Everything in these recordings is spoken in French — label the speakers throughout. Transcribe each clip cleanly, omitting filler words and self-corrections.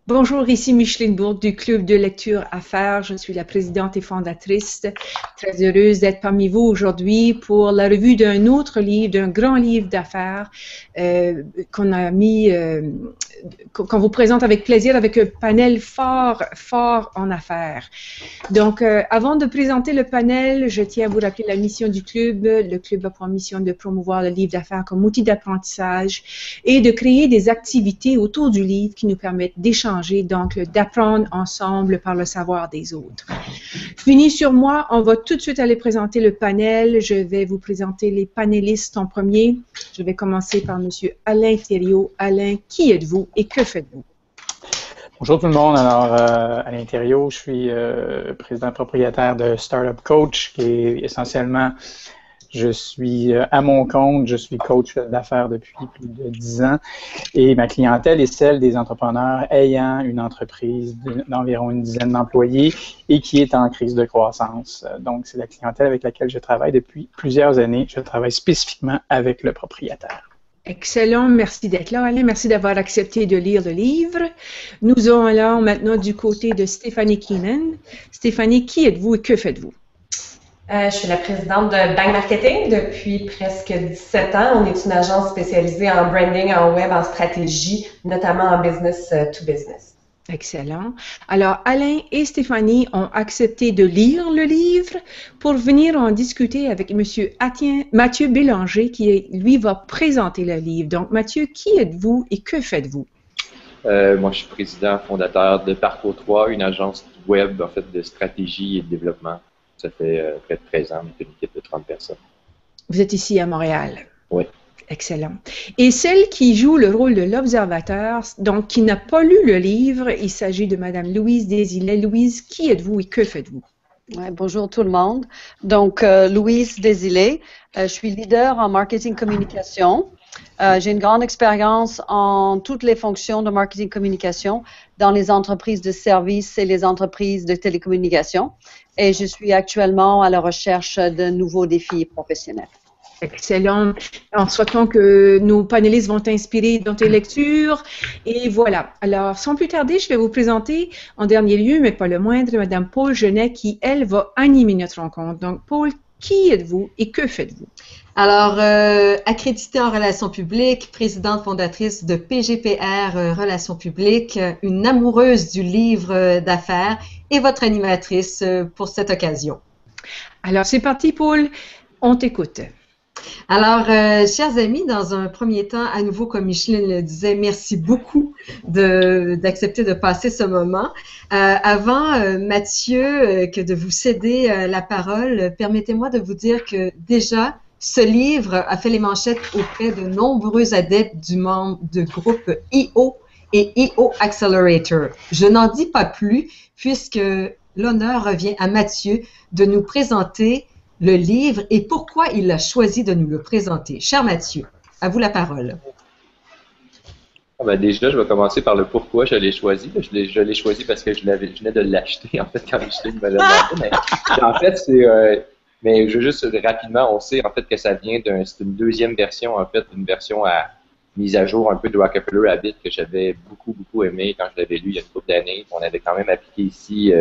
Speaker 1: Bonjour, ici Micheline Bourque du Club de lecture Affaires. Je suis la présidente et fondatrice. Très heureuse d'être parmi vous aujourd'hui pour la revue d'un autre livre, d'un grand livre d'affaires qu'on a mis, qu'on vous présente avec plaisir avec un panel fort en affaires. Donc, avant de présenter le panel, je tiens à vous rappeler la mission du club. Le club a pour mission de promouvoir le livre d'affaires comme outil d'apprentissage et de créer des activités autour du livre qui nous permettent d'échanger, donc d'apprendre ensemble par le savoir des autres. Fini sur moi, on va tout de suite aller présenter le panel. Je vais vous présenter les panélistes en premier. Je vais commencer par M. Alain Thériault. Alain, qui êtes-vous et que faites-vous?
Speaker 2: Bonjour tout le monde. Alors, Alain Thériault, je suis président propriétaire de Startup Coach, qui est essentiellement, je suis à mon compte, je suis coach d'affaires depuis plus de 10 ans et ma clientèle est celle des entrepreneurs ayant une entreprise d'environ une dizaine d'employés et qui est en crise de croissance. Donc, c'est la clientèle avec laquelle je travaille depuis plusieurs années. Je travaille spécifiquement avec le propriétaire.
Speaker 1: Excellent, merci d'être là, Alain. Merci d'avoir accepté de lire le livre. Nous allons maintenant du côté de Stéphanie Keenan. Stéphanie, qui êtes-vous et que faites-vous?
Speaker 3: Je suis la présidente de Bang Marketing depuis presque 17 ans. On est une agence spécialisée en branding, en web, en stratégie, notamment en business to business.
Speaker 1: Excellent. Alors, Alain et Stéphanie ont accepté de lire le livre pour venir en discuter avec M. Mathieu Bélanger qui, lui, va présenter le livre. Donc, Mathieu, qui êtes-vous et que faites-vous?
Speaker 4: Moi, je suis président fondateur de Parcours 3, une agence web, en fait, de stratégie et de développement. Ça fait près de 13 ans, on est une équipe de 30 personnes.
Speaker 1: Vous êtes ici à Montréal?
Speaker 4: Oui.
Speaker 1: Excellent. Et celle qui joue le rôle de l'observateur, donc qui n'a pas lu le livre, il s'agit de Mme Louise Desilets. Louise, qui êtes-vous et que faites-vous?
Speaker 5: Ouais, bonjour tout le monde. Donc, Louise Desilets, je suis leader en marketing communication. J'ai une grande expérience en toutes les fonctions de marketing communication dans les entreprises de services et les entreprises de télécommunications. Et je suis actuellement à la recherche de nouveaux défis professionnels.
Speaker 1: Excellent. En souhaitant que nos panélistes vont t'inspirer dans tes lectures. Et voilà. Alors, sans plus tarder, je vais vous présenter en dernier lieu, mais pas le moindre, Mme Paul Genet, qui, elle, va animer notre rencontre. Donc, Paul, qui êtes-vous et que faites-vous?
Speaker 6: Alors, accréditée en relations publiques, présidente fondatrice de PGPR Relations publiques, une amoureuse du livre d'affaires et votre animatrice pour cette occasion.
Speaker 1: Alors, c'est parti, Paul. On t'écoute.
Speaker 6: Alors, chers amis, dans un premier temps, à nouveau, comme Micheline le disait, merci beaucoup d'accepter de passer ce moment. Avant, Mathieu, que de vous céder la parole, permettez-moi de vous dire que déjà, ce livre a fait les manchettes auprès de nombreux adeptes du membre de groupe IO et IO Accelerator. Je n'en dis pas plus, puisque l'honneur revient à Mathieu de nous présenter le livre et pourquoi il a choisi de nous le présenter. Cher Mathieu, à vous la parole.
Speaker 4: Déjà, je vais commencer par le pourquoi je l'ai choisi. Je l'ai choisi parce que je venais de l'acheter, en fait, quand Micheline me l'a demandé. Mais en fait, mais je veux juste rapidement, on sait en fait que ça vient c'est une deuxième version, en fait, une version à mise à jour un peu de Rockefeller Habit que j'avais beaucoup aimé quand je l'avais lu il y a une couple d'années. On avait quand même appliqué ici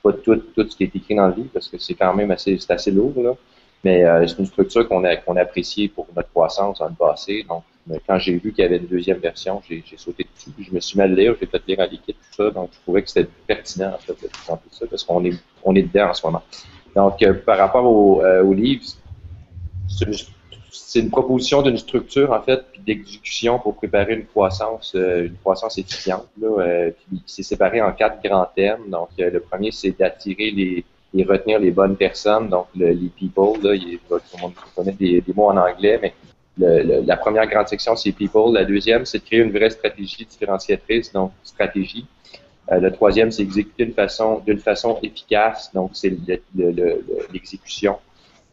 Speaker 4: pas tout ce qui est écrit dans le livre parce que c'est quand même assez lourd, là. Mais c'est une structure qu'on a appréciée pour notre croissance dans le passé. Donc, quand j'ai vu qu'il y avait une deuxième version, j'ai sauté dessus. Puis je me suis mis à le lire, j'ai fait lire en liquide, tout ça. Donc, je trouvais que c'était pertinent, en fait, de présenter ça parce qu'on est dedans en ce moment. Donc, par rapport au livre, c'est une proposition d'une structure, en fait, puis d'exécution pour préparer une croissance efficiente. Puis c'est séparé en 4 grands thèmes. Donc, le premier, c'est d'attirer et retenir les bonnes personnes, donc les people. Là, tout le monde connaît des mots en anglais, mais la première grande section, c'est people. La deuxième, c'est de créer une vraie stratégie différenciatrice, donc stratégie. Le troisième, c'est exécuter d'une façon efficace, donc c'est l'exécution.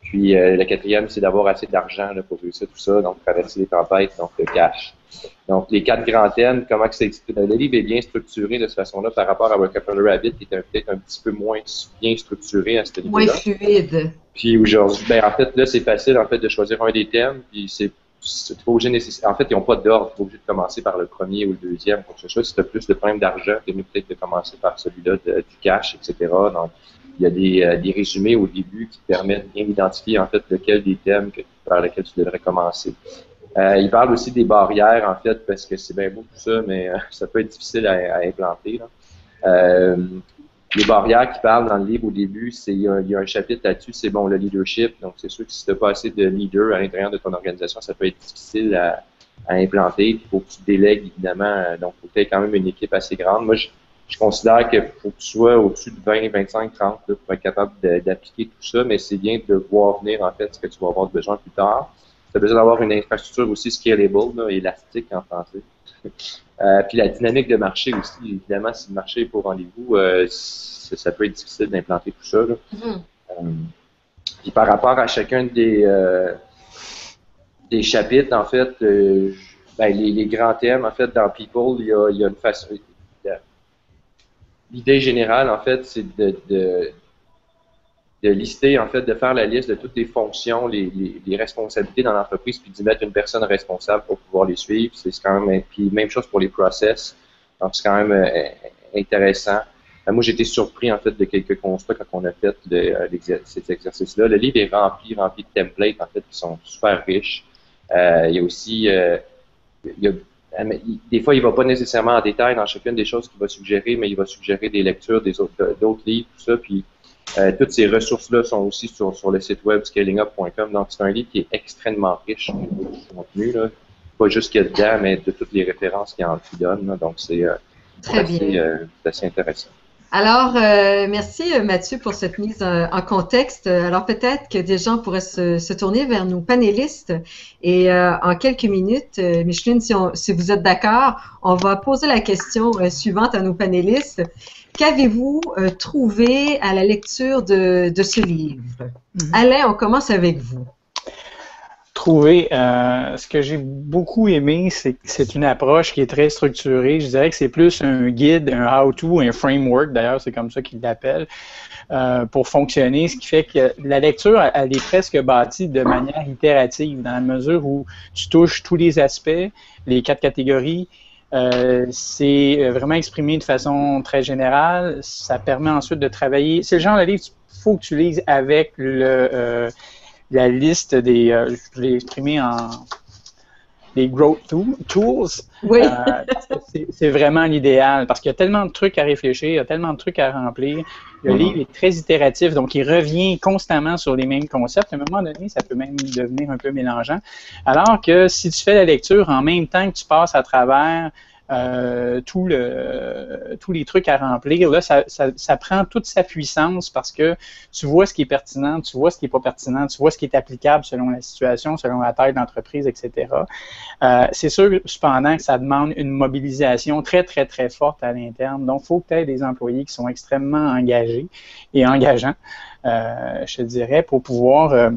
Speaker 4: Puis la quatrième, c'est d'avoir assez d'argent pour réussir tout ça, donc traverser les tempêtes, donc le cash. Donc les 4 grands thèmes, comment que c'est le livre est bien structuré de cette façon-là par rapport à Rockefeller Habit, qui était peut-être un petit peu moins bien structuré à ce niveau-là.
Speaker 6: Moins fluide.
Speaker 4: Puis aujourd'hui, en fait, là, c'est facile en fait de choisir un des thèmes, puis pas obligé nécessairement. En fait, ils n'ont pas d'ordre. Tu n'es pas obligé de commencer par le premier ou le deuxième, quoi que ce soit. Si tu as plus de problèmes d'argent, tu es mieux peut-être de commencer par celui-là du cash, etc. Donc, il y a des résumés au début qui te permettent bien d'identifier, en fait, lequel des thèmes par lesquels tu devrais commencer. Il parle aussi des barrières, en fait, parce que c'est bien beau tout ça, mais ça peut être difficile à implanter, là. Les barrières qui parlent dans le livre au début, il y a un chapitre là-dessus, c'est bon, le leadership. Donc, c'est sûr que si tu n'as pas assez de leaders à l'intérieur de ton organisation, ça peut être difficile à implanter. Il faut que tu délègues, évidemment. Donc, il faut que tu aies quand même une équipe assez grande. Moi, je considère qu'il faut que tu sois au-dessus de 20, 25, 30 là, pour être capable d'appliquer tout ça, mais c'est bien de voir venir, en fait, ce que tu vas avoir besoin plus tard. Tu as besoin d'avoir une infrastructure aussi scalable, là, élastique en français. Puis la dynamique de marché aussi, évidemment, si le marché est pas au rendez-vous, ça peut être difficile d'implanter tout ça. Puis par rapport à chacun des chapitres, en fait, les grands thèmes, en fait, dans People, il y a une façon. L'idée générale, en fait, c'est de lister, en fait, de faire la liste de toutes les fonctions, les responsabilités dans l'entreprise, puis d'y mettre une personne responsable pour pouvoir les suivre. C'est quand même, puis même chose pour les process. Donc, c'est quand même intéressant. Moi, j'ai été surpris, en fait, de quelques constats quand on a fait cet exercice-là. Le livre est rempli de templates, en fait, qui sont super riches. Il y a aussi, des fois, il ne va pas nécessairement en détail dans chacune des choses qu'il va suggérer, mais il va suggérer des lectures d'autres livres, tout ça. Puis, toutes ces ressources-là sont aussi sur le site web scalingup.com. Donc, c'est un livre qui est extrêmement riche au niveau du contenu, là. Pas juste ce qu'il y a dedans, mais de toutes les références qu'il donne. Là. Donc, c'est assez intéressant.
Speaker 6: Alors, merci Mathieu pour cette mise en contexte. Alors, peut-être que des gens pourraient se tourner vers nos panélistes et en quelques minutes, Micheline, si vous êtes d'accord, on va poser la question suivante à nos panélistes. Qu'avez-vous trouvé à la lecture de ce livre? Alain, on commence avec vous.
Speaker 2: Ce que j'ai beaucoup aimé, c'est une approche qui est très structurée. Je dirais que c'est plus un guide, un how-to, un framework, d'ailleurs, c'est comme ça qu'il l'appelle, pour fonctionner, ce qui fait que la lecture, elle est presque bâtie de manière itérative, dans la mesure où tu touches tous les aspects, les 4 catégories. C'est vraiment exprimé de façon très générale. Ça permet ensuite de travailler. C'est le genre de livre qu'il faut que tu lises avec la liste des, je l'ai exprimé en des growth tools.
Speaker 6: Oui.
Speaker 2: C'est vraiment l'idéal parce qu'il y a tellement de trucs à réfléchir, il y a tellement de trucs à remplir. Le livre est très itératif, donc il revient constamment sur les mêmes concepts. À un moment donné, ça peut même devenir un peu mélangeant. Alors que si tu fais la lecture en même temps que tu passes à travers tous les trucs à remplir, là, ça prend toute sa puissance parce que tu vois ce qui est pertinent, tu vois ce qui n'est pas pertinent, tu vois ce qui est applicable selon la situation, selon la taille d'entreprise, etc. C'est sûr, cependant, que ça demande une mobilisation très, très, très forte à l'interne. Donc, il faut que tu aies des employés qui sont extrêmement engagés et engageants, je te dirais, pour pouvoir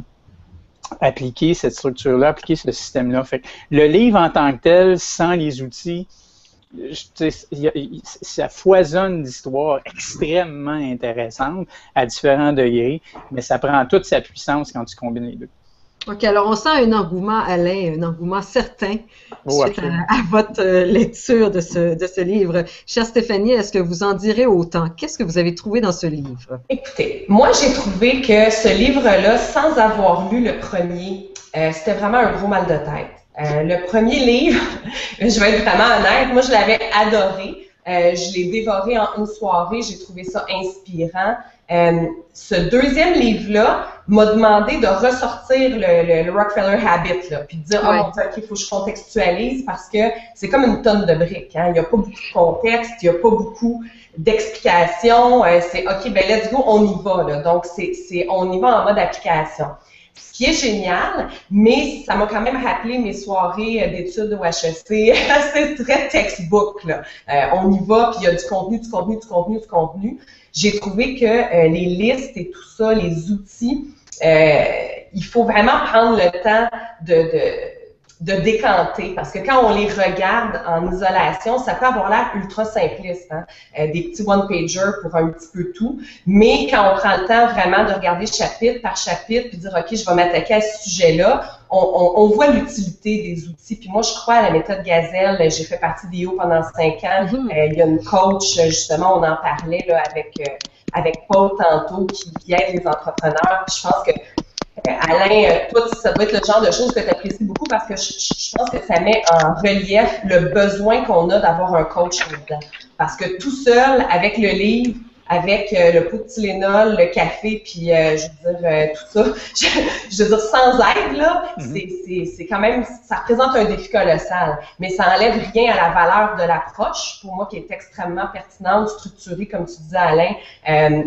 Speaker 2: appliquer cette structure-là, appliquer ce système-là. Fait que le livre en tant que tel, sans les outils, ça foisonne d'histoires extrêmement intéressantes à différents degrés, mais ça prend toute sa puissance quand tu combines les deux.
Speaker 6: OK, alors on sent un engouement, Alain, un engouement certain suite à votre lecture de ce livre. Chère Stéphanie, est-ce que vous en direz autant? Qu'est-ce que vous avez trouvé dans ce livre?
Speaker 3: Écoutez, moi j'ai trouvé que ce livre-là, sans avoir lu le premier, c'était vraiment un gros mal de tête. Le premier livre, je vais être vraiment honnête, moi je l'avais adoré. Je l'ai dévoré en une soirée, j'ai trouvé ça inspirant. Ce deuxième livre-là m'a demandé de ressortir le Rockefeller Habit, là, puis de dire, oh mon Dieu, OK, il faut que je contextualise parce que c'est comme une tonne de briques. Hein? Il n'y a pas beaucoup de contexte, il n'y a pas beaucoup d'explications. C'est OK, ben let's go, on y va. Là. Donc, on y va en mode application. Ce qui est génial, mais ça m'a quand même rappelé mes soirées d'études au HEC. C'est très textbook, là. On y va, puis il y a du contenu. J'ai trouvé que les listes et tout ça, les outils, il faut vraiment prendre le temps de décanter, parce que quand on les regarde en isolation, ça peut avoir l'air ultra simpliste, hein? Des petits one-pagers pour un petit peu tout, mais quand on prend le temps vraiment de regarder chapitre par chapitre, puis dire, OK, je vais m'attaquer à ce sujet-là, on voit l'utilité des outils. Puis moi, je crois à la méthode Gazelle. J'ai fait partie d'IO pendant 5 ans. Il y a une coach, justement, on en parlait là, avec Paul tantôt, qui aide les entrepreneurs. Puis je pense que Alain, toi, ça doit être le genre de choses que tu apprécies beaucoup parce que je pense que ça met en relief le besoin qu'on a d'avoir un coach là-dedans. Parce que tout seul, avec le livre, avec le pot de Tylenol, le café, puis je veux dire, tout ça, je veux dire, sans aide, là, c'est quand même, ça représente un défi colossal. Mais ça enlève rien à la valeur de l'approche, pour moi, qui est extrêmement pertinente, structurée, comme tu disais, Alain.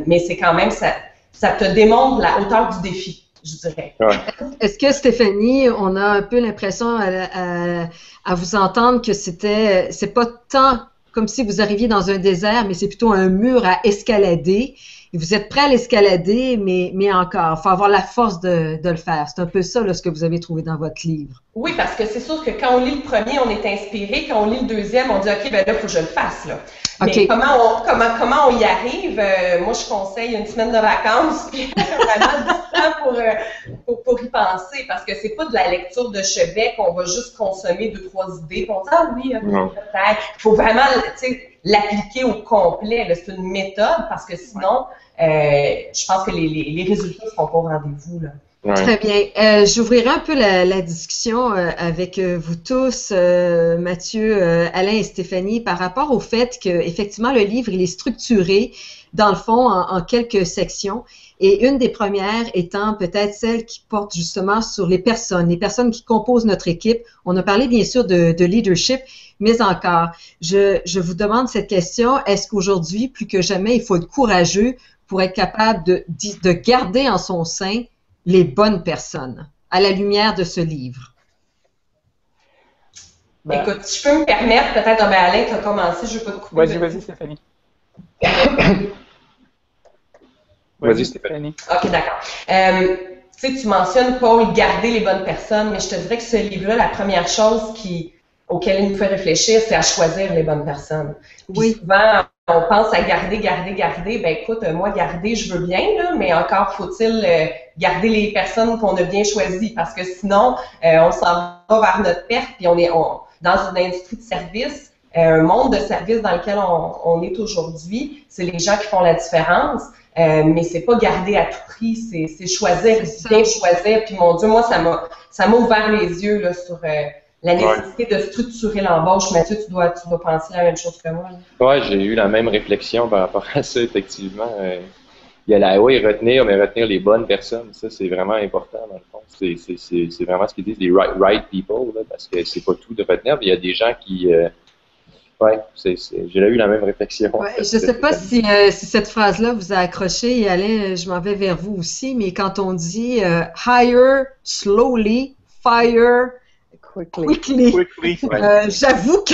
Speaker 3: Mais c'est quand même, ça te démontre la hauteur du défi, je dirais.
Speaker 4: Ouais.
Speaker 6: Est-ce que, Stéphanie, on a un peu l'impression à vous entendre que c'est pas tant comme si vous arriviez dans un désert, mais c'est plutôt un mur à escalader. Et vous êtes prêt à l'escalader, mais encore, il faut avoir la force de le faire. C'est un peu ça, là, ce que vous avez trouvé dans votre livre.
Speaker 3: Oui, parce que c'est sûr que quand on lit le premier, on est inspiré. Quand on lit le deuxième, on dit, OK, ben là, il faut que je le fasse, là. Mais comment on y arrive? Moi, je conseille une semaine de vacances, puis vraiment du temps pour y penser, parce que c'est pas de la lecture de chevet qu'on va juste consommer 2-3 idées, puis on dit, ah oui, peut-être. Il faut vraiment, l'appliquer au complet. C'est une méthode, parce que sinon, je pense que les résultats ne seront pas au rendez-vous, là.
Speaker 4: Ouais.
Speaker 6: Très bien. J'ouvrirai un peu la discussion avec vous tous, Mathieu, Alain et Stéphanie, par rapport au fait qu'effectivement, le livre, il est structuré, dans le fond, en quelques sections. Et une des premières étant peut-être celle qui porte justement sur les personnes qui composent notre équipe. On a parlé bien sûr de leadership, mais encore, je vous demande cette question, est-ce qu'aujourd'hui, plus que jamais, il faut être courageux pour être capable de garder en son sein les bonnes personnes, à la lumière de ce livre?
Speaker 3: Écoute, si je peux me permettre, peut-être, Alain, tu as commencé, je ne veux pas te couper.
Speaker 2: Vas-y, Stéphanie.
Speaker 4: Vas-y, Stéphanie.
Speaker 3: OK, d'accord. Tu mentionnes, Paul, garder les bonnes personnes, mais je te dirais que ce livre-là, la première chose auquel il nous fait réfléchir, c'est à choisir les bonnes personnes. Puis souvent, on pense à garder. Ben écoute, moi, garder, je veux bien, là, mais encore faut-il garder les personnes qu'on a bien choisies, parce que sinon, on s'en va vers notre perte, puis on est dans une industrie de service, un monde de service dans lequel on est aujourd'hui. C'est les gens qui font la différence, mais c'est pas garder à tout prix, c'est choisir, bien choisir. Puis mon Dieu, moi, ça m'a ouvert les yeux là, sur la nécessité de structurer l'embauche. Mathieu, tu dois penser la même chose que moi. Oui,
Speaker 4: j'ai eu la même réflexion par rapport à ça, effectivement. Il y a retenir les bonnes personnes. Ça, c'est vraiment important, dans le fond. C'est vraiment ce qu'ils disent, les right people, là, parce que c'est pas tout de retenir. Il y a des gens qui... j'ai eu la même réflexion.
Speaker 6: Ouais, je ne sais pas si cette phrase-là vous a accroché, et Alain, je m'en vais vers vous aussi, mais quand on dit hire slowly, fire quickly. J'avoue que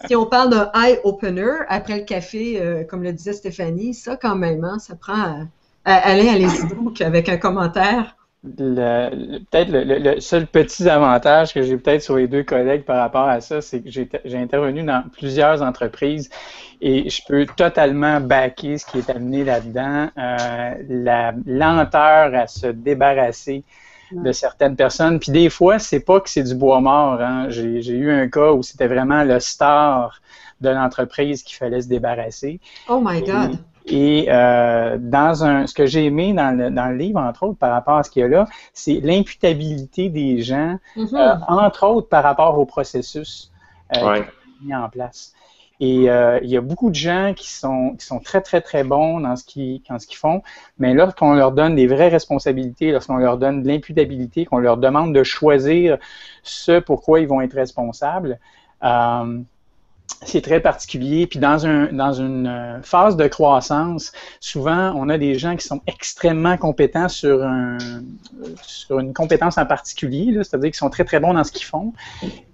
Speaker 6: si on parle d'un eye-opener après le café, comme le disait Stéphanie, ça quand même, hein, ça prend... Alain, allez-y donc avec un commentaire.
Speaker 2: Peut-être le seul petit avantage que j'ai peut-être sur les deux collègues par rapport à ça, c'est que j'ai intervenu dans plusieurs entreprises et je peux totalement backer ce qui est amené là-dedans, la lenteur à se débarrasser de certaines personnes. Puis des fois, c'est pas que c'est du bois mort. Hein. J'ai eu un cas où c'était vraiment le star de l'entreprise qu'il fallait se débarrasser.
Speaker 6: Oh my God!
Speaker 2: Et ce que j'ai aimé dans le livre, entre autres, par rapport à ce qu'il y a là, c'est l'imputabilité des gens, entre autres par rapport au processus mis en place. Et il y a beaucoup de gens qui sont très, très, très bons dans ce qu'ils font, mais lorsqu'on leur donne des vraies responsabilités, lorsqu'on leur donne de l'imputabilité, qu'on leur demande de choisir ce pour quoi ils vont être responsables, c'est très particulier. Puis dans une phase de croissance, souvent, on a des gens qui sont extrêmement compétents sur une compétence en particulier, c'est-à-dire qu'ils sont très, très bons dans ce qu'ils font.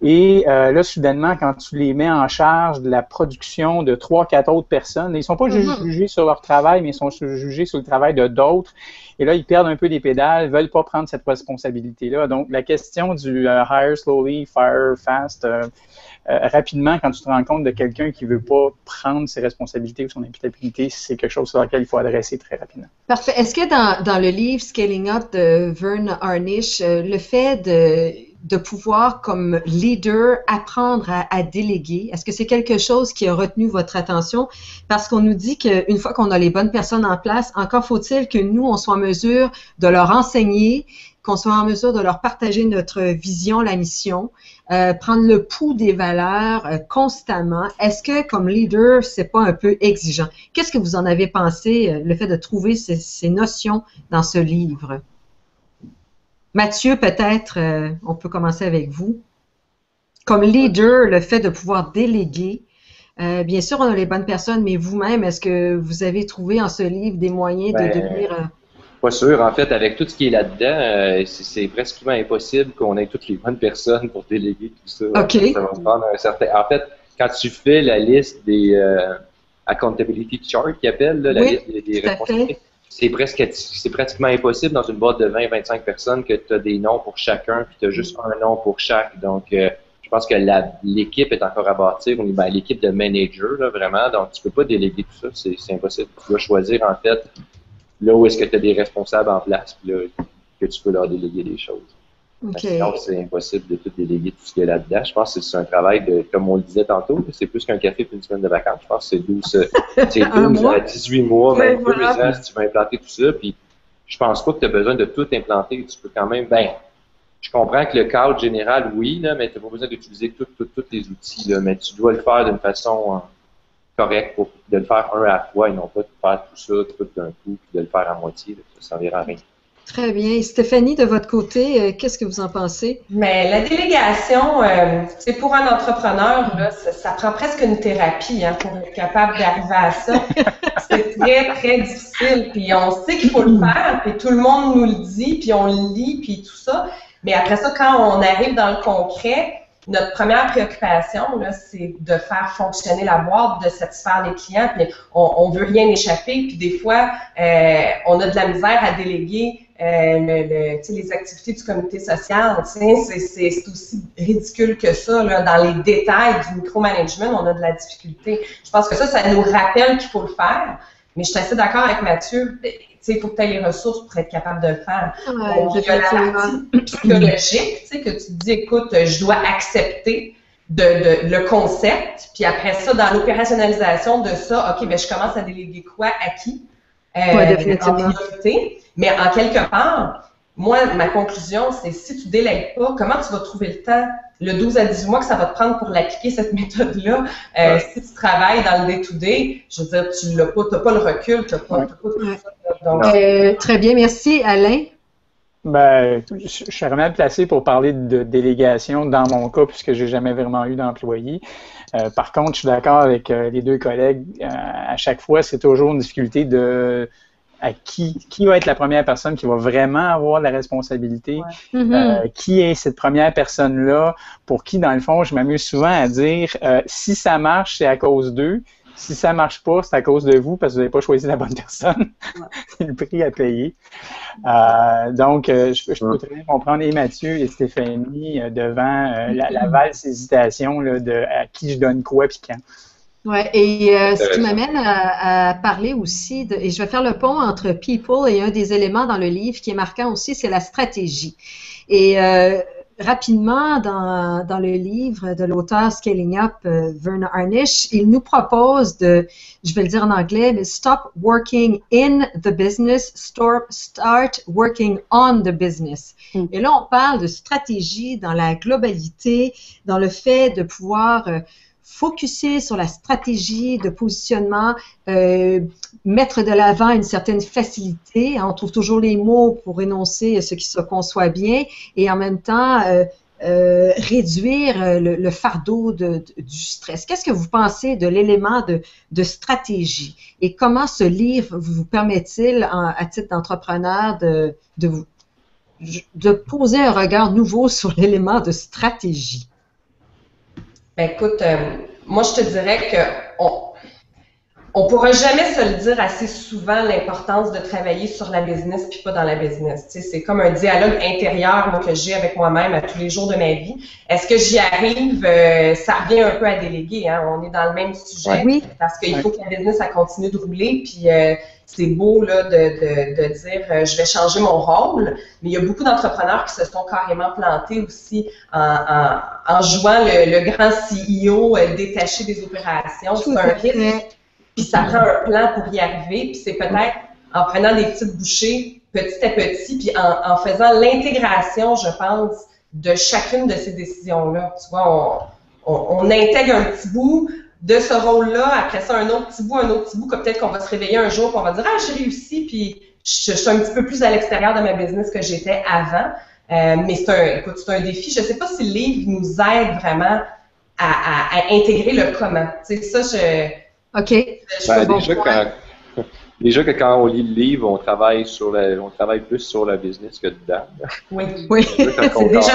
Speaker 2: Et là, soudainement, quand tu les mets en charge de la production de 3-4 autres personnes, ils ne sont pas jugés sur leur travail, mais ils sont jugés sur le travail de d'autres. Et là, ils perdent un peu des pédales, ne veulent pas prendre cette responsabilité-là. Donc, la question du hire slowly, fire fast, rapidement, quand tu te rends compte de quelqu'un qui ne veut pas prendre ses responsabilités ou son imputabilité, c'est quelque chose sur lequel il faut adresser très rapidement.
Speaker 6: Parfait. Est-ce que dans le livre Scaling Up de Vern Harnish, le fait de pouvoir, comme leader, apprendre à déléguer, est-ce que c'est quelque chose qui a retenu votre attention? Parce qu'on nous dit qu'une fois qu'on a les bonnes personnes en place, encore faut-il que nous, on soit en mesure de leur enseigner, qu'on soit en mesure de leur partager notre vision, la mission, prendre le pouls des valeurs constamment. Est-ce que, comme leader, c'est pas un peu exigeant? Qu'est-ce que vous en avez pensé, le fait de trouver ces notions dans ce livre? Mathieu, peut-être, on peut commencer avec vous. Comme leader, le fait de pouvoir déléguer, bien sûr, on a les bonnes personnes, mais vous-même, est-ce que vous avez trouvé en ce livre des moyens de devenir...
Speaker 4: Pas sûr. En fait, avec tout ce qui est là-dedans, c'est pratiquement impossible qu'on ait toutes les bonnes personnes pour déléguer tout ça.
Speaker 6: OK.
Speaker 4: Ça va prendre un certain... En fait, quand tu fais la liste des accountability chart qu'ils appellent, là, la liste des responsabilités, c'est pratiquement impossible dans une boîte de 20-25 personnes que tu as des noms pour chacun, puis tu as juste un nom pour chaque. Donc, je pense que l'équipe est encore à bâtir, l'équipe de managers, là, vraiment. Donc, tu peux pas déléguer tout ça, c'est impossible. Tu dois choisir, en fait, là où est-ce que tu as des responsables en place, puis là, que tu peux leur déléguer des choses.
Speaker 6: Okay.
Speaker 4: Sinon, c'est impossible de tout déléguer tout ce qu'il y a là-dedans. Je pense que c'est un travail de, comme on le disait tantôt, c'est plus qu'un café et une semaine de vacances. Je pense que c'est 12 à 18 mois, même 2 ans si tu veux implanter tout ça. Puis, je pense pas que tu as besoin de tout implanter. Tu peux quand même, je comprends que le cadre général, oui, là, mais tu n'as pas besoin d'utiliser tous les outils, là, mais tu dois le faire d'une façon correcte pour de le faire un à la fois et non pas de faire tout ça tout d'un coup puis de le faire à moitié. Là, ça ne servira à rien.
Speaker 6: Très bien. Stéphanie, de votre côté, qu'est-ce que vous en pensez?
Speaker 3: Mais la délégation, c'est pour un entrepreneur, là, ça prend presque une thérapie pour être capable d'arriver à ça. C'est très, très difficile. Puis on sait qu'il faut le faire, puis tout le monde nous le dit, puis on le lit, puis tout ça. Mais après ça, quand on arrive dans le concret, notre première préoccupation, là, c'est de faire fonctionner la boîte, de satisfaire les clients, puis on veut rien échapper, puis des fois, on a de la misère à déléguer les activités du comité social. C'est aussi ridicule que ça. Là, dans les détails du micromanagement, on a de la difficulté. Je pense que ça nous rappelle qu'il faut le faire, mais je suis assez d'accord avec Mathieu. Il faut que tu aies les ressources pour être capable de le faire. Donc, il y a la partie psychologique, que tu te dis, écoute, je dois accepter le concept, puis après ça, dans l'opérationnalisation de ça, OK, je commence à déléguer quoi, à qui, en priorité. Mais en quelque part, moi, ma conclusion, c'est si tu ne délègues pas, comment tu vas trouver le temps, le 12 à 18 mois que ça va te prendre pour l'appliquer, cette méthode-là, si tu travailles dans le day-to-day, je veux dire, tu n'as pas le recul, tu n'as pas tout ça. Donc,
Speaker 6: très bien, merci. Alain?
Speaker 2: Je suis vraiment placé pour parler de délégation dans mon cas, puisque j'ai jamais vraiment eu d'employé. Par contre, je suis d'accord avec les deux collègues. À chaque fois, c'est toujours une difficulté à qui va être la première personne qui va vraiment avoir la responsabilité, qui est cette première personne-là, pour qui, dans le fond, je m'amuse souvent à dire si ça marche, c'est à cause d'eux. Si ça marche pas, c'est à cause de vous parce que vous n'avez pas choisi la bonne personne. C'est le prix à payer. Donc, je peux très bien comprendre et Mathieu et Stéphanie devant la valse hésitation là, de à qui je donne quoi puis quand.
Speaker 6: Oui, et ce qui m'amène à parler aussi, et je vais faire le pont entre people et un des éléments dans le livre qui est marquant aussi, c'est la stratégie. Et rapidement, dans le livre de l'auteur Scaling Up, Vern Harnish, il nous propose je vais le dire en anglais, mais stop working in the business, start working on the business. Et là, on parle de stratégie dans la globalité, dans le fait de pouvoir focuser sur la stratégie de positionnement, mettre de l'avant une certaine facilité. On trouve toujours les mots pour énoncer ce qui se conçoit bien et en même temps réduire le fardeau du stress? Qu'est-ce que vous pensez de l'élément de stratégie? Et comment ce livre vous permet-il, à titre d'entrepreneur, de poser un regard nouveau sur l'élément de stratégie?
Speaker 3: Ben, écoute, moi, je te dirais que on pourra jamais se le dire assez souvent, l'importance de travailler sur la business puis pas dans la business. Tu sais, c'est comme un dialogue intérieur, moi, que j'ai avec moi-même à tous les jours de ma vie. Est-ce que j'y arrive? Ça revient un peu à déléguer, hein? On est dans le même sujet.
Speaker 6: Oui.
Speaker 3: Parce qu'il faut que la business, ça continue de rouler. Puis c'est beau là de dire je vais changer mon rôle. Mais il y a beaucoup d'entrepreneurs qui se sont carrément plantés aussi en jouant le grand CEO détaché des opérations. C'est un risque. Puis ça prend un plan pour y arriver, puis c'est peut-être en prenant des petites bouchées petit à petit, puis en faisant l'intégration, je pense, de chacune de ces décisions-là. Tu vois, on intègre un petit bout de ce rôle-là, après ça un autre petit bout, que peut-être qu'on va se réveiller un jour, qu'on va dire « Ah, j'ai réussi, puis je suis un petit peu plus à l'extérieur de ma business que j'étais avant. » Mais c'est un défi. Je ne sais pas si le livre nous aide vraiment à intégrer le comment. Tu sais, ça,
Speaker 6: OK.
Speaker 4: Déjà que quand on lit le livre, on travaille plus sur la business que dedans.
Speaker 3: Oui.
Speaker 6: C'est
Speaker 3: déjà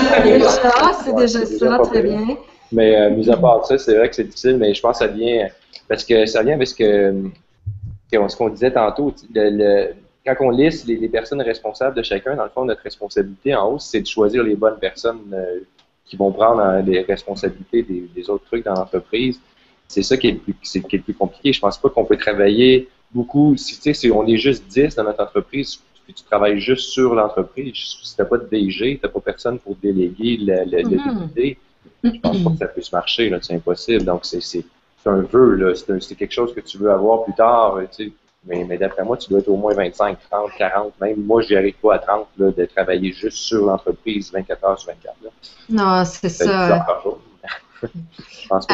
Speaker 3: le premier pas.
Speaker 6: C'est déjà ça, très bien.
Speaker 4: Mais mis à part ça, c'est vrai que c'est difficile, mais je pense que ça vient parce que ce qu'on disait tantôt, quand on liste les personnes responsables de chacun, dans le fond, notre responsabilité en haut, c'est de choisir les bonnes personnes qui vont prendre les responsabilités des autres trucs dans l'entreprise. C'est ça qui est le plus compliqué. Je pense pas qu'on peut travailler beaucoup. Si on est juste 10 dans notre entreprise, puis tu travailles juste sur l'entreprise, si tu n'as pas de DG, tu n'as pas personne pour déléguer l'idée, je pense pas que ça puisse marcher. C'est impossible. Donc, c'est un vœu. Là. C'est quelque chose que tu veux avoir plus tard. Mais d'après moi, tu dois être au moins 25, 30, 40. Même moi, je n'y arrive pas à 30 là, de travailler juste sur l'entreprise 24 heures sur 24. Là.
Speaker 6: Non, c'est ça.
Speaker 4: Je pense que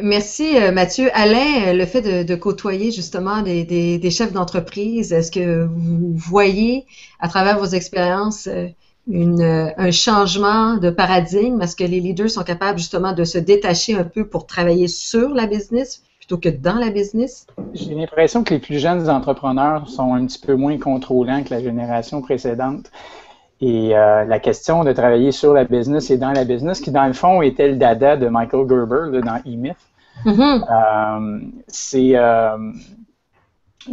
Speaker 6: Merci Mathieu. Alain, le fait de côtoyer justement des chefs d'entreprise, est-ce que vous voyez à travers vos expériences un changement de paradigme? Est-ce que les leaders sont capables justement de se détacher un peu pour travailler sur la business plutôt que dans la business?
Speaker 2: J'ai l'impression que les plus jeunes entrepreneurs sont un petit peu moins contrôlants que la génération précédente. Et la question de travailler sur la business et dans la business, qui dans le fond était le dada de Michael Gerber là, dans E-Myth,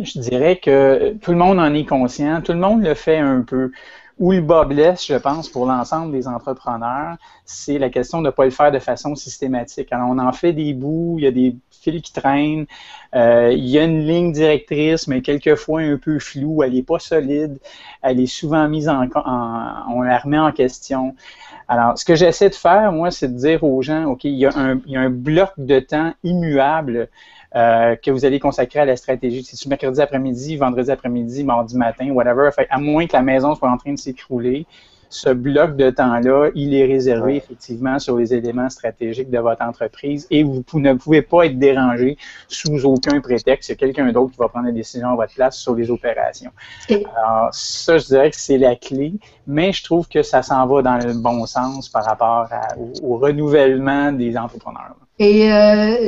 Speaker 2: je dirais que tout le monde en est conscient, tout le monde le fait un peu. Où le bas blesse, je pense, pour l'ensemble des entrepreneurs, c'est la question de ne pas le faire de façon systématique. Alors, on en fait des bouts, il y a des fils qui traînent, il y a une ligne directrice, mais quelquefois un peu floue, elle n'est pas solide, elle est souvent mise on la remet en question. Alors, ce que j'essaie de faire, moi, c'est de dire aux gens, OK, il y a un bloc de temps immuable que vous allez consacrer à la stratégie. C'est mercredi après-midi, vendredi après-midi, mardi matin, whatever. Fait, à moins que la maison soit en train de s'écrouler, ce bloc de temps-là, il est réservé effectivement sur les éléments stratégiques de votre entreprise et vous ne pouvez pas être dérangé sous aucun prétexte. Il y a quelqu'un d'autre qui va prendre la décision à votre place sur les opérations. Alors, ça, je dirais que c'est la clé, mais je trouve que ça s'en va dans le bon sens par rapport au renouvellement des entrepreneurs.
Speaker 6: Et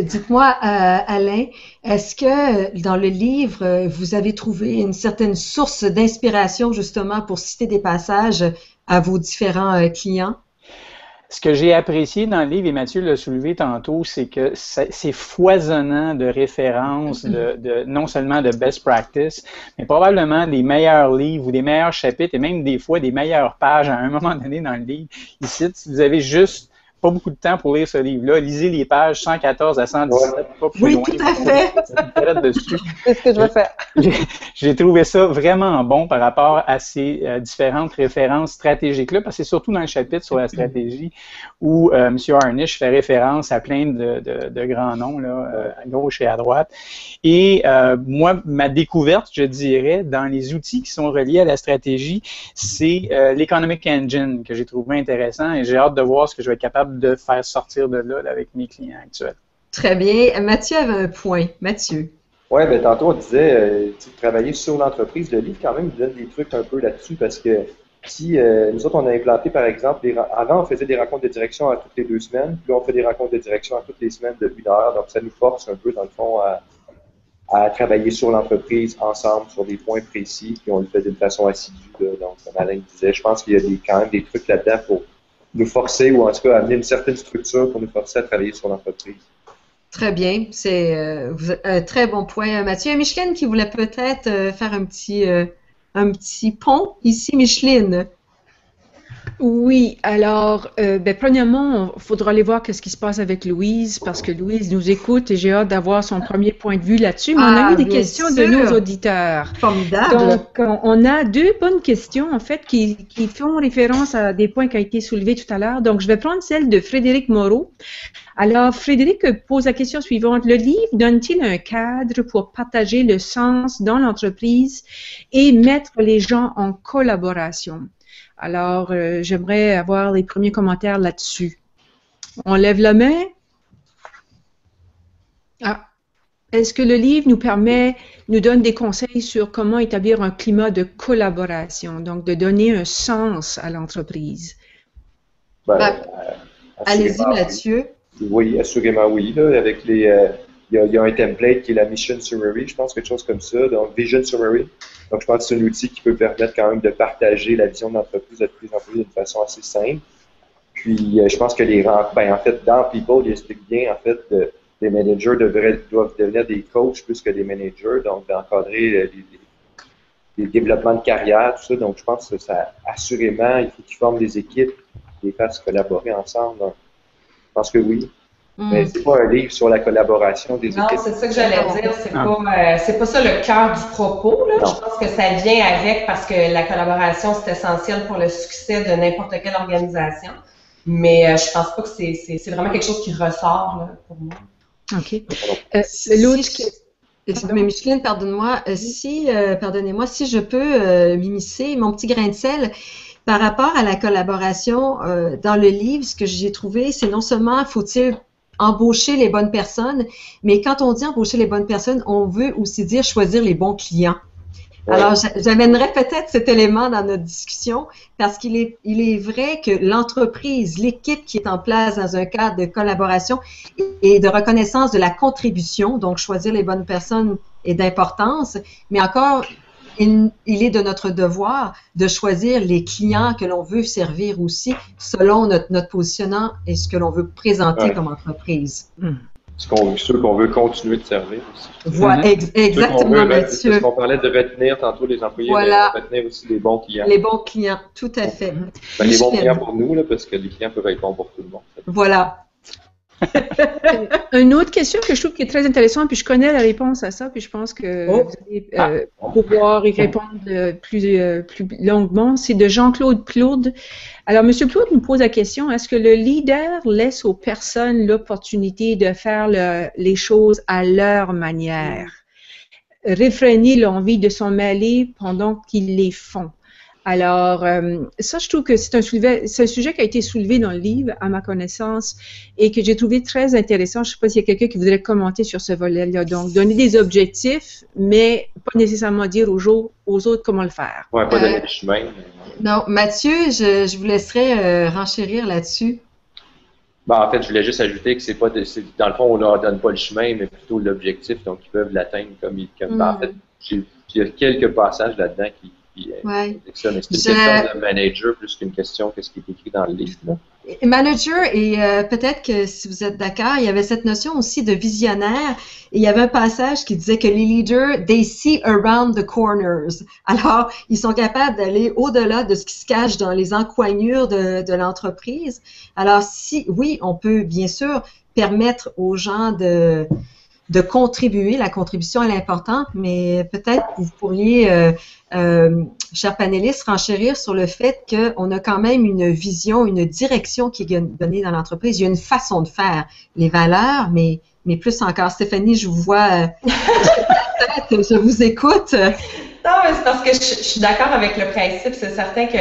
Speaker 6: dites-moi, Alain, est-ce que dans le livre, vous avez trouvé une certaine source d'inspiration justement pour citer des passages à vos différents clients?
Speaker 2: Ce que j'ai apprécié dans le livre, et Mathieu l'a soulevé tantôt, c'est que c'est foisonnant de références, non seulement de best practice, mais probablement des meilleurs livres ou des meilleurs chapitres et même des fois des meilleures pages à un moment donné dans le livre. Ici, si vous avez juste pas beaucoup de temps pour lire ce livre-là. Lisez les pages 114 à 117, pas plus loin.
Speaker 6: Oui, tout à fait.
Speaker 5: C'est ce que je vais faire.
Speaker 2: J'ai trouvé ça vraiment bon par rapport à ces différentes références stratégiques-là, parce que c'est surtout dans le chapitre sur la stratégie où M. Harnish fait référence à plein de grands noms, là, à gauche et à droite. Et moi, ma découverte, je dirais, dans les outils qui sont reliés à la stratégie, c'est l'Economic Engine que j'ai trouvé intéressant et j'ai hâte de voir ce que je vais être capable de faire sortir de là avec mes clients actuels.
Speaker 6: Très bien. Mathieu avait un point. Mathieu.
Speaker 4: Oui, bien tantôt on disait travailler sur l'entreprise. Le livre quand même donne des trucs un peu là-dessus parce que Si nous autres, on a implanté, par exemple, avant, on faisait des rencontres de direction à toutes les 2 semaines, puis là, on fait des rencontres de direction à toutes les semaines de 1 heure. Donc, ça nous force un peu, dans le fond, à travailler sur l'entreprise ensemble, sur des points précis, puis on le fait d'une façon assidue. Là. Donc, comme Alain disait, je pense qu'il y a quand même des trucs là-dedans pour nous forcer, ou en tout cas amener une certaine structure pour nous forcer à travailler sur l'entreprise.
Speaker 6: Très bien, c'est un très bon point, Mathieu. Micheline qui voulait peut-être faire un petit pont ici, Micheline.
Speaker 1: Oui, alors, premièrement, il faudra aller voir ce qui se passe avec Louise, parce que Louise nous écoute et j'ai hâte d'avoir son premier point de vue là-dessus. Mais on a eu des questions de nos auditeurs.
Speaker 6: Formidable.
Speaker 1: Donc, on a 2 bonnes questions, en fait, qui font référence à des points qui ont été soulevés tout à l'heure. Donc, je vais prendre celle de Frédéric Moreau. Alors, Frédéric pose la question suivante. Le livre donne-t-il un cadre pour partager le sens dans l'entreprise et mettre les gens en collaboration? Alors, j'aimerais avoir les premiers commentaires là-dessus. On lève la main. Ah. Est-ce que le livre nous donne des conseils sur comment établir un climat de collaboration, donc de donner un sens à l'entreprise?
Speaker 6: Allez-y, Mathieu.
Speaker 4: Oui, assurément oui. Là, avec il y a un template qui est la Mission Summary, je pense, quelque chose comme ça, donc Vision Summary. Donc, je pense que c'est un outil qui peut permettre quand même de partager la vision de l'entreprise à tous les employés d'une façon assez simple. Puis, je pense que en fait, dans People, il explique bien, en fait, les managers doivent devenir des coachs plus que des managers, donc d'encadrer les développements de carrière, tout ça. Donc, je pense que ça, assurément, il faut qu'ils forment des équipes, qu'ils les fassent collaborer ensemble. Donc, je pense que oui. Mais c'est pas un livre sur la collaboration des équipes.
Speaker 3: Non, c'est ça que j'allais dire. C'est pas ça le cœur du propos. Là. Je pense que ça vient avec parce que la collaboration, c'est essentiel pour le succès de n'importe quelle organisation. Mais je pense pas que c'est vraiment quelque chose qui ressort là, pour moi.
Speaker 1: OK.
Speaker 6: Mais Micheline, pardonnez-moi, si je peux m'immiscer mon petit grain de sel, par rapport à la collaboration dans le livre, ce que j'ai trouvé, c'est non seulement faut-il embaucher les bonnes personnes, mais quand on dit embaucher les bonnes personnes, on veut aussi dire choisir les bons clients. Ouais. Alors, j'amènerais peut-être cet élément dans notre discussion parce qu'il est vrai que l'entreprise, l'équipe qui est en place dans un cadre de collaboration et de reconnaissance de la contribution, donc choisir les bonnes personnes est d'importance, mais encore, il est de notre devoir de choisir les clients que l'on veut servir aussi selon notre positionnement et ce que l'on veut présenter comme entreprise.
Speaker 4: Ceux qu'on veut continuer de servir aussi.
Speaker 6: Voilà, exactement, Mathieu.
Speaker 4: Parce qu'on parlait de retenir tantôt les employés,
Speaker 6: voilà.
Speaker 4: Mais retenir aussi les bons clients.
Speaker 6: Les bons clients, tout à fait.
Speaker 4: Les bons clients pour nous, là, parce que les clients peuvent être bons pour tout le monde.
Speaker 6: Voilà.
Speaker 1: Une autre question que je trouve qui est très intéressante, puis je connais la réponse à ça, puis je pense que vous allez pouvoir y répondre plus longuement, c'est de Jean-Claude Claude. Alors, M. Claude nous pose la question, est-ce que le leader laisse aux personnes l'opportunité de faire les choses à leur manière, réfréner l'envie de s'en mêler pendant qu'ils les font? Alors, ça, je trouve que c'est un sujet qui a été soulevé dans le livre, à ma connaissance, et que j'ai trouvé très intéressant. Je ne sais pas s'il y a quelqu'un qui voudrait commenter sur ce volet-là. Donc, donner des objectifs, mais pas nécessairement dire aux autres comment le faire.
Speaker 4: Oui, pas donner le chemin.
Speaker 6: Non, Mathieu, je vous laisserai renchérir là-dessus.
Speaker 4: Ben, en fait, je voulais juste ajouter que dans le fond, on ne leur donne pas le chemin, mais plutôt l'objectif, donc ils peuvent l'atteindre comme en fait, il y a quelques passages là-dedans qui
Speaker 6: ouais.
Speaker 4: C'est une question de manager plus qu'une question qu'est-ce qui est écrit dans le livre. Là.
Speaker 6: Manager, et peut-être que si vous êtes d'accord, il y avait cette notion aussi de visionnaire. Et il y avait un passage qui disait que les leaders, they see around the corners. Alors, ils sont capables d'aller au-delà de ce qui se cache dans les encoignures de l'entreprise. Alors, oui, on peut bien sûr permettre aux gens de contribuer. La contribution est importante, mais peut-être que vous pourriez, chers panélistes, renchérir sur le fait qu'on a quand même une vision, une direction qui est donnée dans l'entreprise. Il y a une façon de faire les valeurs, mais plus encore. Stéphanie, je vous vois, je vous écoute.
Speaker 3: Non, mais c'est parce que je suis d'accord avec le principe. C'est certain que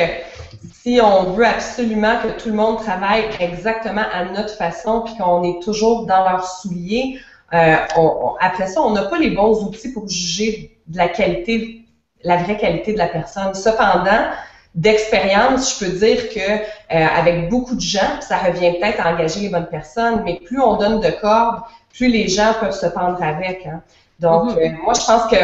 Speaker 3: si on veut absolument que tout le monde travaille exactement à notre façon, puis qu'on est toujours dans leurs souliers, après ça, on n'a pas les bons outils pour juger de la qualité, la vraie qualité de la personne. Cependant, d'expérience, je peux dire que avec beaucoup de gens, ça revient peut-être à engager les bonnes personnes, mais plus on donne de cordes, plus les gens peuvent se pendre avec. Hein. Donc, moi, je pense que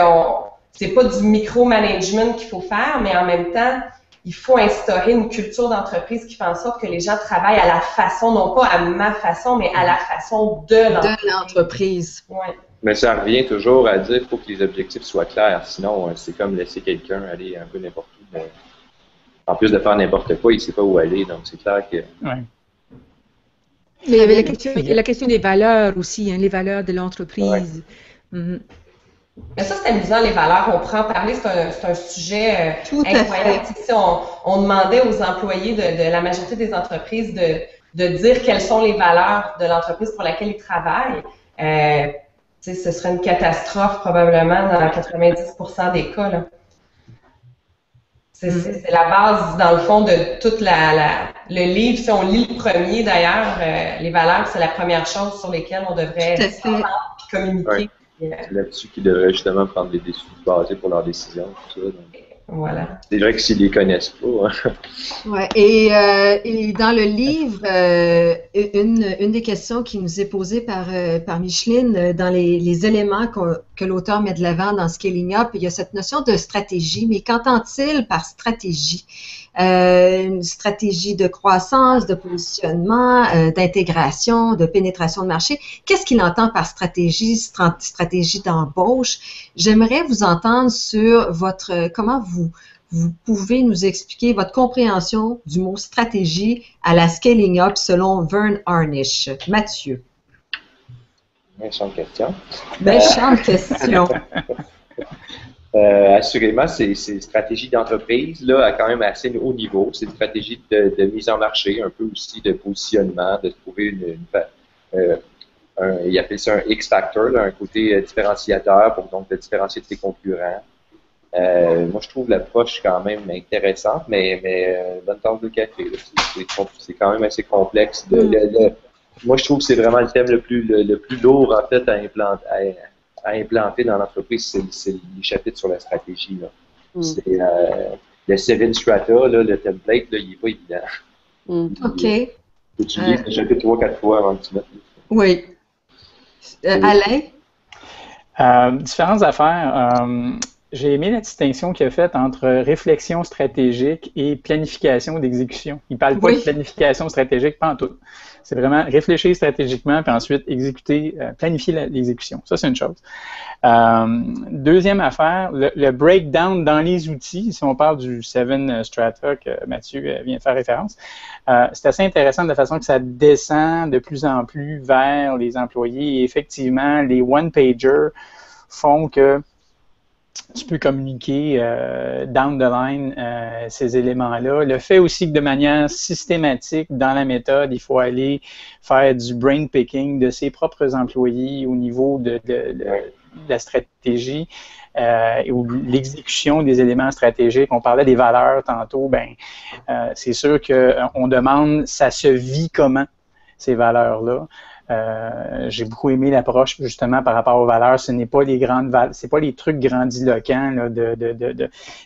Speaker 3: c'est pas du micromanagement qu'il faut faire, mais en même temps, il faut instaurer une culture d'entreprise qui fait en sorte que les gens travaillent à la façon, non pas à ma façon, mais à la façon de l'entreprise.
Speaker 6: Ouais.
Speaker 4: Mais ça revient toujours à dire qu'il faut que les objectifs soient clairs. Sinon, c'est comme laisser quelqu'un aller un peu n'importe où. Mais en plus de faire n'importe quoi, il ne sait pas où aller. Donc, c'est clair que...
Speaker 2: Ouais.
Speaker 1: Mais il y avait la question des valeurs aussi, hein, les valeurs de l'entreprise.
Speaker 4: Ouais.
Speaker 3: Mais ça, c'est amusant, les valeurs. On prend parler, c'est un sujet incroyable. Si on demandait aux employés de la majorité des entreprises de dire quelles sont les valeurs de l'entreprise pour laquelle ils travaillent, ce serait une catastrophe probablement dans 90% des cas. Là. C'est la base, dans le fond, de toute le livre. Si on lit le premier, d'ailleurs, les valeurs, c'est la première chose sur lesquelles on devrait s'entendre et communiquer.
Speaker 4: Ouais. C'est là-dessus qu'ils devraient justement prendre des décisions basées pour leurs décisions. Tout ça, donc.
Speaker 3: Voilà.
Speaker 4: C'est vrai que s'ils les connaissent pas. Hein.
Speaker 6: Ouais. Et dans le livre, une des questions qui nous est posée par Micheline, dans les éléments que l'auteur met de l'avant dans Scaling Up, il y a cette notion de stratégie. Mais qu'entend-il par stratégie? Une stratégie de croissance, de positionnement, d'intégration, de pénétration de marché. Qu'est-ce qu'il entend par stratégie d'embauche? J'aimerais vous entendre sur comment vous pouvez nous expliquer votre compréhension du mot stratégie à la Scaling Up selon Vern Harnish. Mathieu.
Speaker 4: Méchante question.
Speaker 6: Méchante question.
Speaker 4: Assurément, c'est une stratégie d'entreprise là, à quand même assez haut niveau. C'est une stratégie de mise en marché, un peu aussi de positionnement, de trouver il appelle ça un X-factor, un côté différenciateur pour donc te différencier de tes concurrents. Moi, je trouve l'approche quand même intéressante, mais bonne tasse de café. C'est quand même assez complexe. Moi, je trouve que c'est vraiment le thème le plus lourd en fait à implanter dans l'entreprise, c'est les chapitres sur la stratégie. Là. C'est le Seven Strata, là, le template, là, il n'est pas évident.
Speaker 6: OK.
Speaker 4: Il faut que tu lises le chapitre 3-4 fois avant que tu mettes.
Speaker 6: Oui. Alain?
Speaker 2: Différentes affaires. J'ai aimé la distinction qu'il a faite entre réflexion stratégique et planification d'exécution. Il ne parle pas de planification stratégique, pas en tout. C'est vraiment réfléchir stratégiquement, puis ensuite exécuter, planifier l'exécution. Ça, c'est une chose. Deuxième affaire, le breakdown dans les outils, si on parle du Seven Strata que Mathieu vient de faire référence, c'est assez intéressant de la façon que ça descend de plus en plus vers les employés. Et effectivement, les one-pagers font que tu peux communiquer down the line ces éléments-là. Le fait aussi que de manière systématique, dans la méthode, il faut aller faire du brain picking de ses propres employés au niveau de la stratégie ou l'exécution des éléments stratégiques. On parlait des valeurs tantôt. C'est sûr qu'on demande, ça se vit comment, ces valeurs-là. J'ai beaucoup aimé l'approche justement par rapport aux valeurs. Ce n'est pas les c'est pas les trucs grandiloquents là,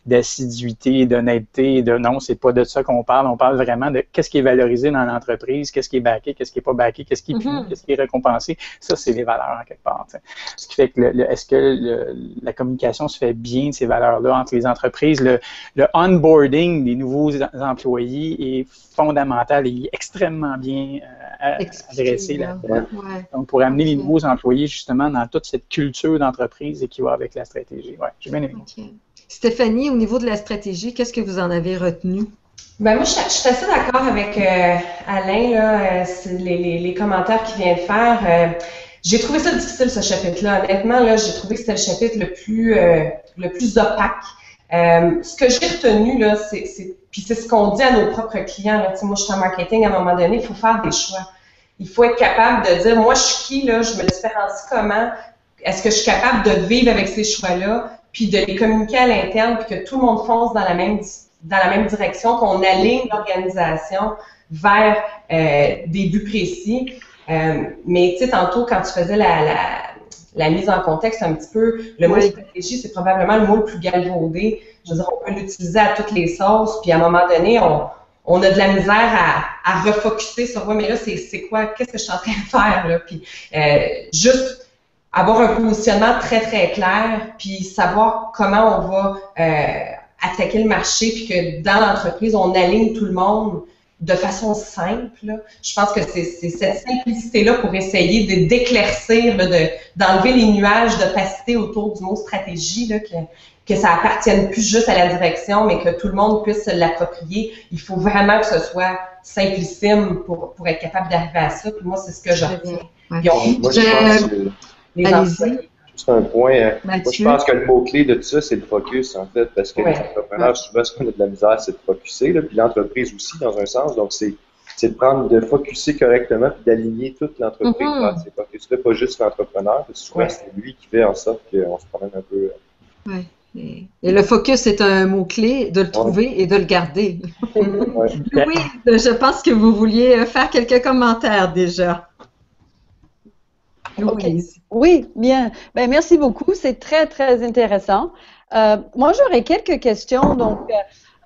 Speaker 2: d'assiduité, d'honnêteté. Non, c'est pas de ça qu'on parle. On parle vraiment de qu'est-ce qui est valorisé dans l'entreprise, qu'est-ce qui est backé, qu'est-ce qui est pas backé, qu'est-ce qui est puni, qu'est-ce qui est récompensé. Ça, c'est les valeurs en quelque part. T'sais. Ce qui fait que est-ce que la communication se fait bien, ces valeurs-là, entre les entreprises? Le onboarding des nouveaux employés est fondamental et extrêmement bien adressé là. Ouais. Donc, pour amener les nouveaux employés, justement, dans toute cette culture d'entreprise et qui va avec la stratégie. Oui, j'ai bien aimé.
Speaker 6: Okay. Stéphanie, au niveau de la stratégie, qu'est-ce que vous en avez retenu?
Speaker 3: Moi, je suis assez d'accord avec Alain, là, les commentaires qu'il vient de faire. J'ai trouvé ça difficile, ce chapitre-là. Honnêtement, là, j'ai trouvé que c'était le chapitre le plus opaque. Ce que j'ai retenu, là, puis c'est ce qu'on dit à nos propres clients. Là. Moi, je suis en marketing, à un moment donné, il faut faire des choix. Il faut être capable de dire, moi, je suis qui, là, je me différencie comment, est-ce que je suis capable de vivre avec ces choix-là, puis de les communiquer à l'interne, puis que tout le monde fonce dans la même direction, qu'on aligne l'organisation vers des buts précis. Mais, tu sais, tantôt, quand tu faisais la mise en contexte un petit peu. Le mot stratégie, c'est probablement le mot le plus galvaudé. Je veux dire, on peut l'utiliser à toutes les sauces, puis à un moment donné, on a de la misère à refocuser sur, ouais, mais là, c'est quoi, qu'est-ce que je suis en train de faire, là? Puis juste avoir un positionnement très, très clair, puis savoir comment on va attaquer le marché, puis que dans l'entreprise, on aligne tout le monde de façon simple. Là. Je pense que c'est cette simplicité-là pour essayer d'éclaircir, d'enlever les nuages d'opacité autour du mot stratégie, là, que ça appartienne plus juste à la direction, mais que tout le monde puisse se l'approprier. Il faut vraiment que ce soit simplissime pour être capable d'arriver à ça. Puis moi, c'est ce que je retiens.
Speaker 4: Moi, je pense que c'est un point. Moi, je pense que le mot-clé de tout ça, c'est le focus, en fait, parce que les entrepreneurs, souvent, ce qu'on a de la misère, c'est de focusser, là, puis l'entreprise aussi, dans un sens. Donc, c'est de focusser correctement puis d'aligner toute l'entreprise vers ces focus-là, pas juste l'entrepreneur, parce que souvent, c'est lui qui fait en sorte qu'on se promène un peu.
Speaker 6: Et le focus est un mot-clé, de le trouver et de le garder. Louise, je pense que vous vouliez faire quelques commentaires déjà. Louise.
Speaker 5: Okay. Oui, bien. Ben, merci beaucoup. C'est très, très intéressant. Moi, j'aurais quelques questions. Donc,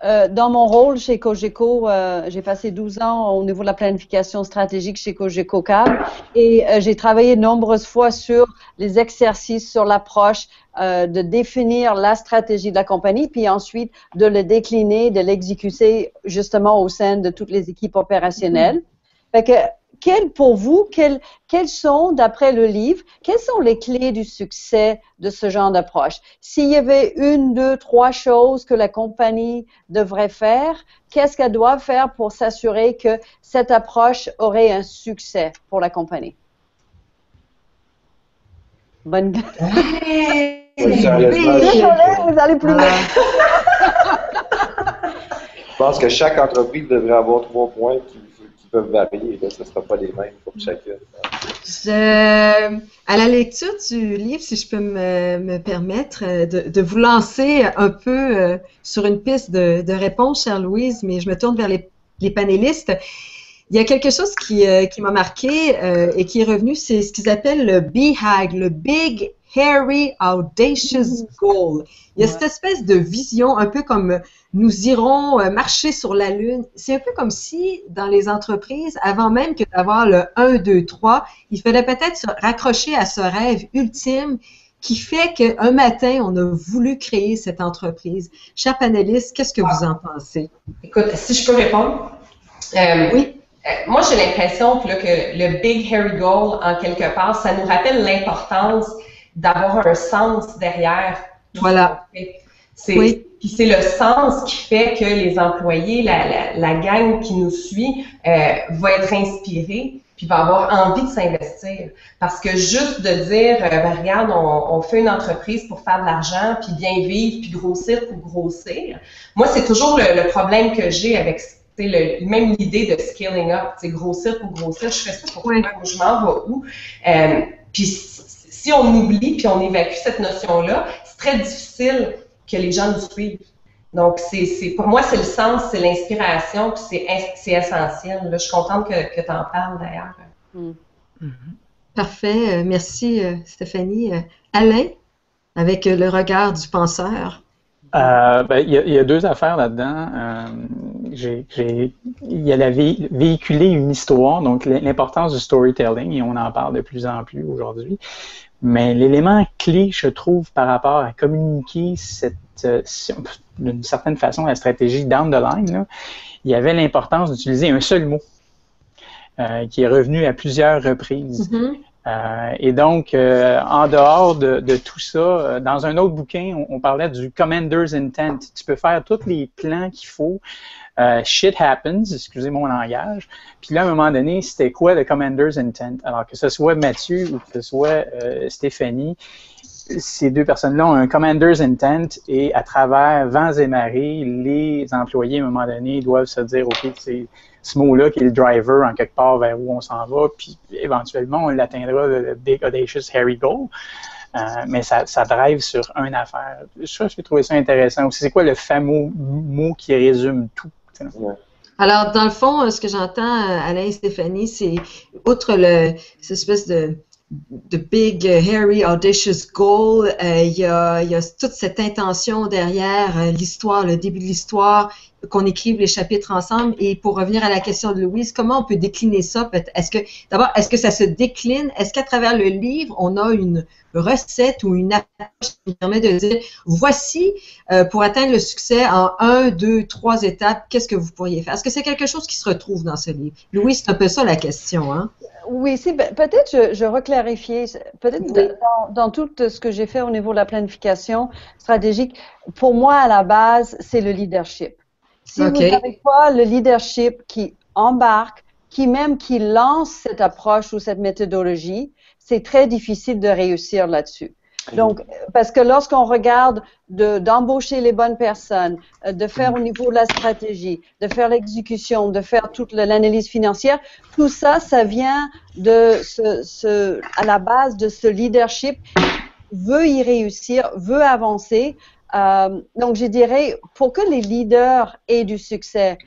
Speaker 5: dans mon rôle chez Cogeco, j'ai passé 12 ans au niveau de la planification stratégique chez Cogeco Câble et j'ai travaillé de nombreuses fois sur les exercices, sur l'approche de définir la stratégie de la compagnie, puis ensuite de le décliner, de l'exécuter justement au sein de toutes les équipes opérationnelles. Fait que, pour vous, quelles sont, d'après le livre, quelles sont les clés du succès de ce genre d'approche? S'il y avait 1, 2, 3 choses que la compagnie devrait faire, qu'est-ce qu'elle doit faire pour s'assurer que cette approche aurait un succès pour la compagnie? Bonne.
Speaker 4: Désolé,
Speaker 5: vous allez plus loin.
Speaker 4: Je pense que chaque entreprise devrait avoir 3 points qui peuvent varier. Là, ce ne sera pas les mêmes pour chacune.
Speaker 6: À la lecture du livre, si je peux me permettre de vous lancer un peu sur une piste de réponse, chère Louise, mais je me tourne vers les panélistes. Il y a quelque chose qui m'a marqué et qui est revenu, c'est ce qu'ils appellent le BHAG, le Big, Hairy, Audacious Goal. Il y a cette espèce de vision, un peu comme nous irons marcher sur la Lune. C'est un peu comme si, dans les entreprises, avant même que d'avoir le 1, 2, 3, il fallait peut-être se raccrocher à ce rêve ultime qui fait qu'un matin, on a voulu créer cette entreprise. Chers panélistes, qu'est-ce que vous en pensez?
Speaker 3: Écoute, si je peux répondre.
Speaker 6: Oui.
Speaker 3: Moi, j'ai l'impression que le Big Hairy Goal, en quelque part, ça nous rappelle l'importance d'avoir un sens derrière tout
Speaker 6: voilà.
Speaker 3: ce qu'on fait. Puis c'est le sens qui fait que les employés, la gang qui nous suit, va être inspirée, puis va avoir envie de s'investir. Parce que juste de dire, ben, regarde, on fait une entreprise pour faire de l'argent, puis bien vivre, puis grossir pour grossir. Moi, c'est toujours le problème que j'ai avec même l'idée de scaling up, grossir pour grossir. Je fais ça pour moi, je m'en vais où? Puis si on oublie puis on évacue cette notion-là, c'est très difficile que les gens nous suivent. Donc, pour moi, c'est le sens, c'est l'inspiration, puis c'est essentiel. Là, je suis contente que tu en parles, d'ailleurs.
Speaker 6: Parfait. Merci, Stéphanie. Alain, avec le regard du penseur.
Speaker 2: Il y a 2 affaires là-dedans. Il y a véhiculer une histoire, donc l'importance du storytelling, et on en parle de plus en plus aujourd'hui. Mais l'élément clé, je trouve, par rapport à communiquer d'une certaine façon la stratégie down the line, là, il y avait l'importance d'utiliser un seul mot qui est revenu à plusieurs reprises. Et donc, en dehors de tout ça, dans un autre bouquin, on parlait du commander's intent. Tu peux faire tous les plans qu'il faut. Shit happens, excusez mon langage. Puis là, à un moment donné, c'était quoi le commander's intent? Alors que ce soit Mathieu ou que ce soit Stéphanie, ces 2 personnes-là ont un commander's intent et à travers vents et marées, les employés, à un moment donné, doivent se dire, OK, c'est ce mot-là qui est le driver en quelque part vers où on s'en va, puis éventuellement, on l'atteindra, le Big Audacious Hairy Goal. Mais ça drive sur une affaire. Ça, j'ai trouvé ça intéressant aussi. C'est quoi le fameux mot qui résume tout?
Speaker 6: Alors, dans le fond, ce que j'entends, Alain et Stéphanie, c'est, outre cette espèce de The Big Hairy Audacious Goal. Il y a toute cette intention derrière l'histoire, le début de l'histoire, qu'on écrive les chapitres ensemble. Et pour revenir à la question de Louise, comment on peut décliner ça? Est-ce que ça se décline? Est-ce qu'à travers le livre, on a une recette ou une approche qui permet de dire, voici, pour atteindre le succès en 1, 2, 3 étapes, qu'est-ce que vous pourriez faire? Est-ce que c'est quelque chose qui se retrouve dans ce livre? Louise, c'est un peu ça la question, hein?
Speaker 5: Oui, peut-être je reclarifier, peut-être dans tout ce que j'ai fait au niveau de la planification stratégique, pour moi, à la base, c'est le leadership. Si vous n'avez pas le leadership qui embarque, qui lance cette approche ou cette méthodologie, c'est très difficile de réussir là-dessus. Donc, parce que lorsqu'on regarde d'embaucher les bonnes personnes, de faire au niveau de la stratégie, de faire l'exécution, de faire toute l'analyse financière, tout ça, ça vient à la base de ce leadership qui veut y réussir, veut avancer. Donc, je dirais, pour que les leaders aient du succès,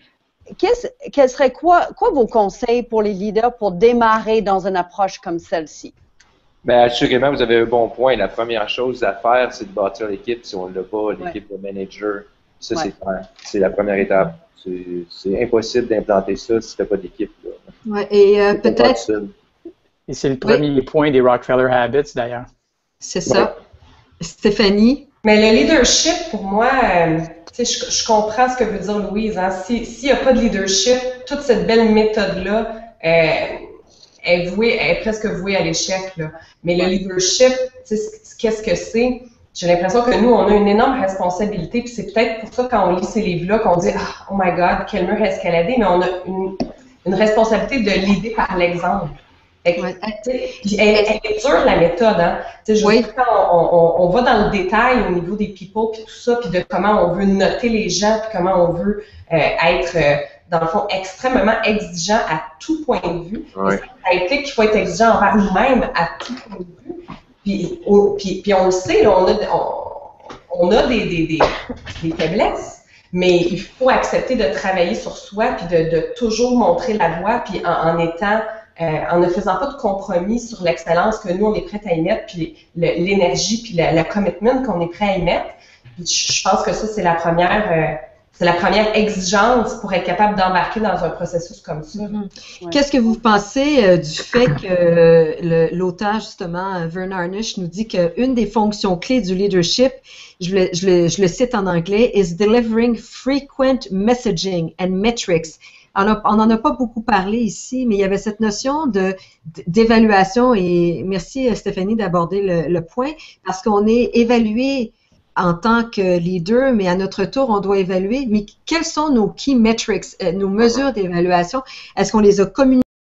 Speaker 5: quel serait quoi vos conseils pour les leaders pour démarrer dans une approche comme celle-ci?
Speaker 4: Bien, assurément, vous avez un bon point. La première chose à faire, c'est de bâtir l'équipe. Si on ne l'a pas, l'équipe de manager, ça, c'est la première étape. C'est impossible d'implanter ça si tu n'as pas d'équipe.
Speaker 6: Ouais, et peut-être...
Speaker 2: Et c'est le premier point des Rockefeller Habits, d'ailleurs.
Speaker 6: C'est ça. Stéphanie?
Speaker 3: Mais le leadership, pour moi, je comprends ce que veut dire Louise. Hein. S'il n'y a pas de leadership, toute cette belle méthode-là, est presque vouée à l'échec. Mais le leadership, qu'est-ce que c'est? J'ai l'impression que nous, on a une énorme responsabilité, puis c'est peut-être pour ça quand on lit ces livres-là qu'on dit « Oh my God, quel mur escaladé », mais on a une responsabilité de l'idée par l'exemple. Elle est dure, la méthode. Hein? Quand on va dans le détail au niveau des people, puis tout ça, puis de comment on veut noter les gens, puis comment on veut être... dans le fond, extrêmement exigeant à tout point de vue.
Speaker 4: Ouais.
Speaker 3: Ça implique qu'il faut être exigeant envers nous-mêmes à tout point de vue. Puis on le sait, là, on a des faiblesses, mais il faut accepter de travailler sur soi, puis de toujours montrer la voie, puis en ne faisant pas de compromis sur l'excellence que nous, on est prêt à y mettre, puis l'énergie, puis le commitment qu'on est prêt à y mettre. Puis je pense que ça, c'est la première exigence pour être capable d'embarquer dans un processus comme ça.
Speaker 6: Ouais. Qu'est-ce que vous pensez du fait que l'auteur, justement, Vern Harnish, nous dit qu'une des fonctions clés du leadership, je le cite en anglais, is delivering frequent messaging and metrics. On n'en a pas beaucoup parlé ici, mais il y avait cette notion d'évaluation, et merci Stéphanie d'aborder le point, parce qu'on est évalué en tant que leader, mais à notre tour, on doit évaluer. Mais quels sont nos key metrics, nos mesures d'évaluation? Est-ce qu'on les a communiquées